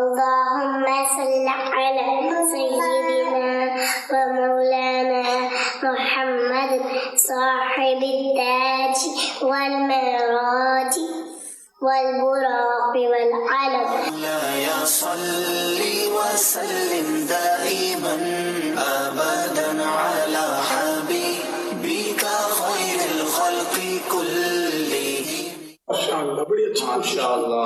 اللهم صل على سيدنا ومولانا محمد صاحب التاج والمعراج والبراق والعلم. يا صل وسلم دائما ابدا على حبيبك خير الخلق كلهم. ماشاء اللہ، بڑی اچھی ماشاء اللہ.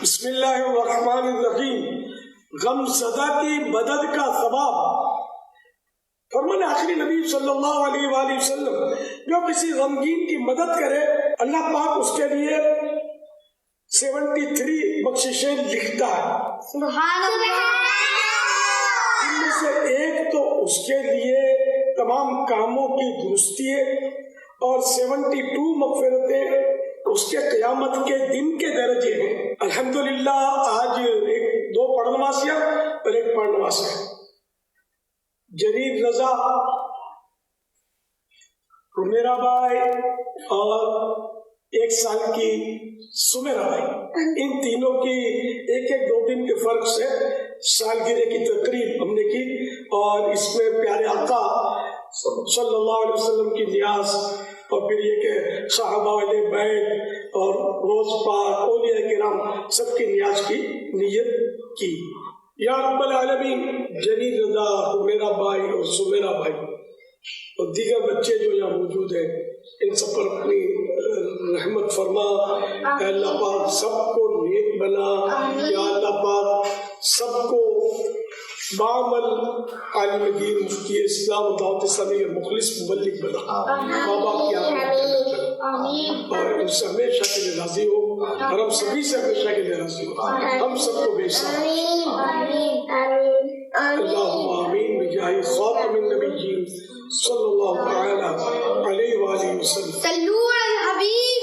بسم اللہ الرحمن الرحیم. غم زدہ کی مدد کا ثواب. فرمان آخری نبی صلی اللہ علیہ وآلہ وسلم جو کسی غمگین کی مدد کرے اللہ پاک اس کے لیے 73 بخششیں لکھتا ہے. سبحان اللہ. ان میں سے ایک تو اس کے لیے تمام کاموں کی درستی ہے اور 72 مغفرتیں اس کے قیامت کے دن کے درجے ہیں. الحمدللہ آج دو پڑھنواسیاں اور ایک پڑھنواس ہے. جریر رضا، میرا بھائی اور 1 سال کی سمیرا بھائی، ان تینوں کی ایک 2 دن کے فرق سے سالگرہ کی تقریب ہم نے کی اور اس میں پیارے آقا صلی اللہ علیہ وسلم کی نیاز اور پھر یہ کہ صحابہ علیہ بیت اور روز پاک اولیاء کرام سب کی نیاز کی نیت کی. یا رب العالمین، جریر رضا، میرا بھائی اور سمیرا بھائی اور دیگر بچے جو یہاں موجود ہیں ان سب پر اپنی رحمت فرما. اے اللہ پاک سب کو نیک بنا. یا اللہ پاک سب کو بعمل عالم دین، مفتی اسلام و دعوت اسلامی مخلص مبلغ بنا. ماں باپ کی اور ان سے ہمیشہ کے لیے راضی ہو اور ہم سبھی سے ہمیشہ کے لیے راضی ہو. ہم سب کو بے ساتھ اللہم آمین بجاہ خاتم النبیین صلی اللہ تعالی علیہ وآلہ وسلم. صلو علی الحبیب.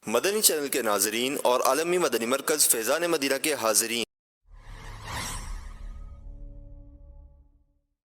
مدنی چینل کے ناظرین اور عالمی مدنی مرکز فیضان مدینہ کے حاضرین